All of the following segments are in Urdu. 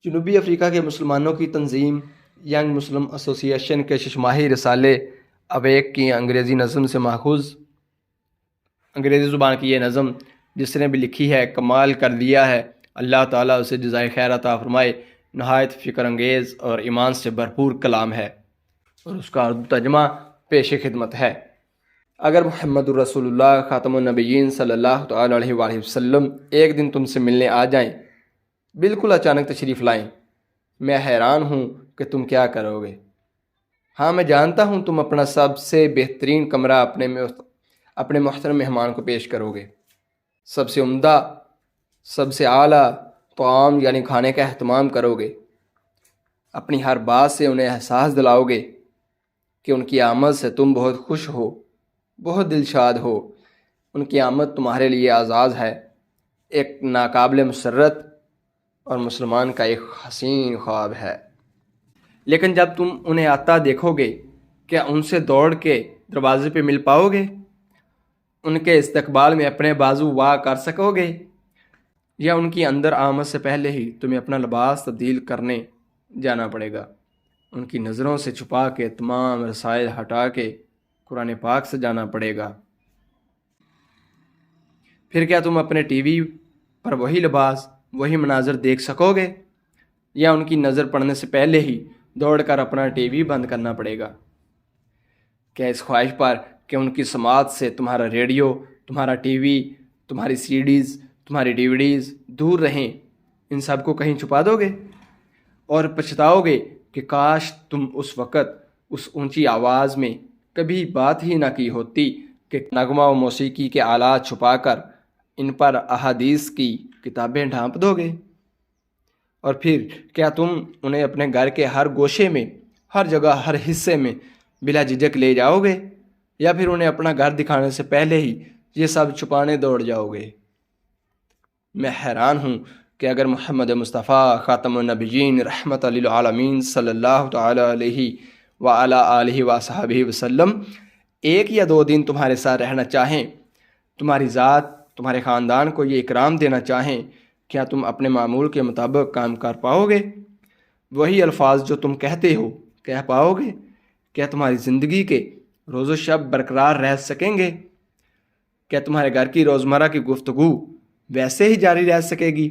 جنوبی افریقہ کے مسلمانوں کی تنظیم ینگ مسلم ایسوسی ایشن کے 6 ماہی رسالے اویک کی انگریزی نظم سے ماخوذ انگریزی زبان کی یہ نظم جس نے بھی لکھی ہے کمال کر دیا ہے، اللہ تعالیٰ اسے جزائے خیر عطا فرمائے، نہایت فکر انگیز اور ایمان سے بھرپور کلام ہے اور اس کا اردو ترجمہ پیش خدمت ہے۔ اگر محمد الرسول اللہ خاتم النبیین صلی اللہ تعالی علیہ وآلہ وسلم ایک دن تم سے ملنے آ جائیں، بالکل اچانک تشریف لائیں، میں حیران ہوں کہ تم کیا کرو گے۔ ہاں میں جانتا ہوں تم اپنا سب سے بہترین کمرہ اپنے محترم مہمان کو پیش کرو گے، سب سے عمدہ، سب سے اعلیٰ طعام یعنی کھانے کا اہتمام کرو گے، اپنی ہر بات سے انہیں احساس دلاؤ گے کہ ان کی آمد سے تم بہت خوش ہو، بہت دلشاد ہو، ان کی آمد تمہارے لیے اعزاز ہے، ایک ناقابل مسرت اور مسلمان کا ایک حسین خواب ہے۔ لیکن جب تم انہیں آتا دیکھو گے، کیا ان سے دوڑ کے دروازے پہ مل پاؤ گے؟ ان کے استقبال میں اپنے بازو وا کر سکو گے؟ یا ان کی اندر آمد سے پہلے ہی تمہیں اپنا لباس تبدیل کرنے جانا پڑے گا، ان کی نظروں سے چھپا کے تمام رسائل ہٹا کے قرآن پاک سے جانا پڑے گا؟ پھر کیا تم اپنے ٹی وی پر وہی لباس، وہی مناظر دیکھ سکو گے؟ یا ان کی نظر پڑنے سے پہلے ہی دوڑ کر اپنا ٹی وی بند کرنا پڑے گا؟ کیا اس خواہش پر کہ ان کی سماعت سے تمہارا ریڈیو، تمہارا ٹی وی، تمہاری سی ڈیز، تمہاری ڈی وی ڈیز دور رہیں، ان سب کو کہیں چھپا دو گے اور پچھتاؤ گے کہ کاش تم اس وقت اس اونچی آواز میں کبھی بات ہی نہ کی ہوتی کہ نغمہ و موسیقی کے آلات چھپا کر ان پر احادیث کی کتابیں ڈھانپ دو گے؟ اور پھر کیا تم انہیں اپنے گھر کے ہر گوشے میں، ہر جگہ، ہر حصے میں بلا جھجک لے جاؤ گے؟ یا پھر انہیں اپنا گھر دکھانے سے پہلے ہی یہ سب چھپانے دوڑ جاؤ گے؟ میں حیران ہوں کہ اگر محمد مصطفیٰ خاتم النبیین رحمت للعالمین صلی اللہ تعالی علیہ وعلی آلہ وصحبہ وسلم ایک یا 2 دن تمہارے ساتھ رہنا چاہیں، تمہاری ذات، تمہارے خاندان کو یہ اکرام دینا چاہیں، کیا تم اپنے معمول کے مطابق کام کر پاؤ گے؟ وہی الفاظ جو تم کہتے ہو کہہ پاؤ گے؟ کیا تمہاری زندگی کے روز و شب برقرار رہ سکیں گے؟ کیا تمہارے گھر کی روزمرہ کی گفتگو ویسے ہی جاری رہ سکے گی؟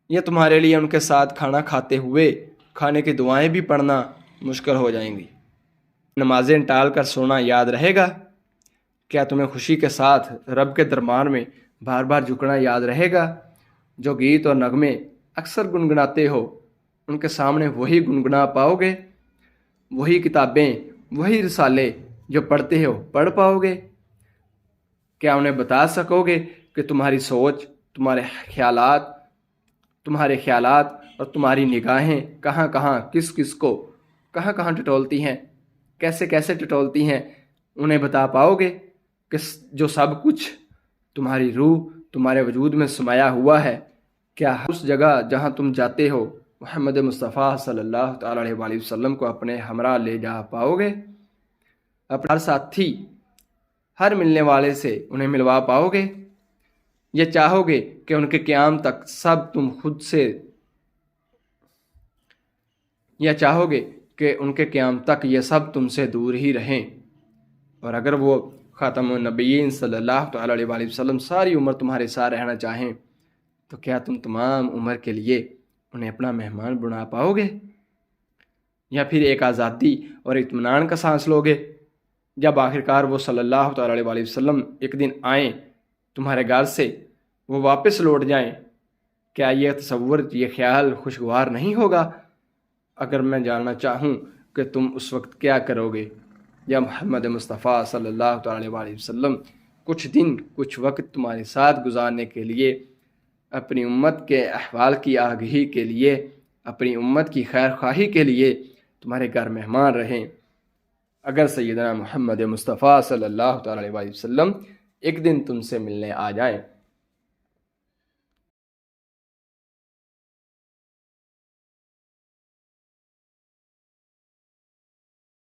یا تمہارے لیے ان کے ساتھ کھانا کھاتے ہوئے کھانے کی دعائیں بھی پڑھنا مشکل ہو جائیں گی؟ نمازیں ٹال کر سونا یاد رہے گا؟ کیا تمہیں خوشی کے ساتھ رب کے دربار میں بار بار جھکنا یاد رہے گا؟ جو گیت اور نغمے اکثر گنگناتے ہو ان کے سامنے وہی گنگنا پاؤ گے؟ وہی کتابیں، وہی رسالے جو پڑھتے ہو پڑھ پاؤ گے؟ کیا انہیں بتا سکو گے کہ تمہاری سوچ، تمہارے خیالات اور تمہاری نگاہیں کہاں کہاں، کس کس کو کہاں کہاں ٹٹولتی ہیں، کیسے کیسے ٹٹولتی ہیں؟ انہیں بتا پاؤ گے کہ جو سب کچھ تمہاری روح، تمہارے وجود میں سمایا ہوا ہے، کیا اس جگہ جہاں تم جاتے ہو محمد مصطفیٰ صلی اللہ تعالی علیہ وآلہ وسلم کو اپنے ہمراہ لے جا پاؤ گے؟ اپنے ہر ساتھی، ہر ملنے والے سے انہیں ملوا پاؤ گے؟ یا چاہو گے کہ ان کے قیام تک سب تم خود سے ان کے قیام تک یہ سب تم سے دور ہی رہیں؟ اور اگر وہ خاتم النبیین صلی اللہ تعالی علیہ وآلہ وسلم ساری عمر تمہارے ساتھ رہنا چاہیں تو کیا تم تمام عمر کے لیے انہیں اپنا مہمان بنا پاؤ گے؟ یا پھر ایک آزادی اور اطمینان کا سانس لو گے جب آخرکار وہ صلی اللہ تعالی علیہ وآلہ وسلم ایک دن آئیں تمہارے گھر سے، وہ واپس لوٹ جائیں؟ کیا یہ تصور، یہ خیال خوشگوار نہیں ہوگا؟ اگر میں جاننا چاہوں کہ تم اس وقت کیا کرو گے، یا محمد مصطفیٰ صلی اللہ تعالی علیہ وسلم کچھ دن، کچھ وقت تمہارے ساتھ گزارنے کے لیے، اپنی امت کے احوال کی آگہی کے لیے، اپنی امت کی خیر خواہی کے لیے تمہارے گھر مہمان رہیں، اگر سیدنا محمد مصطفیٰ صلی اللہ تعالی علیہ وسلم ایک دن تم سے ملنے آ جائیں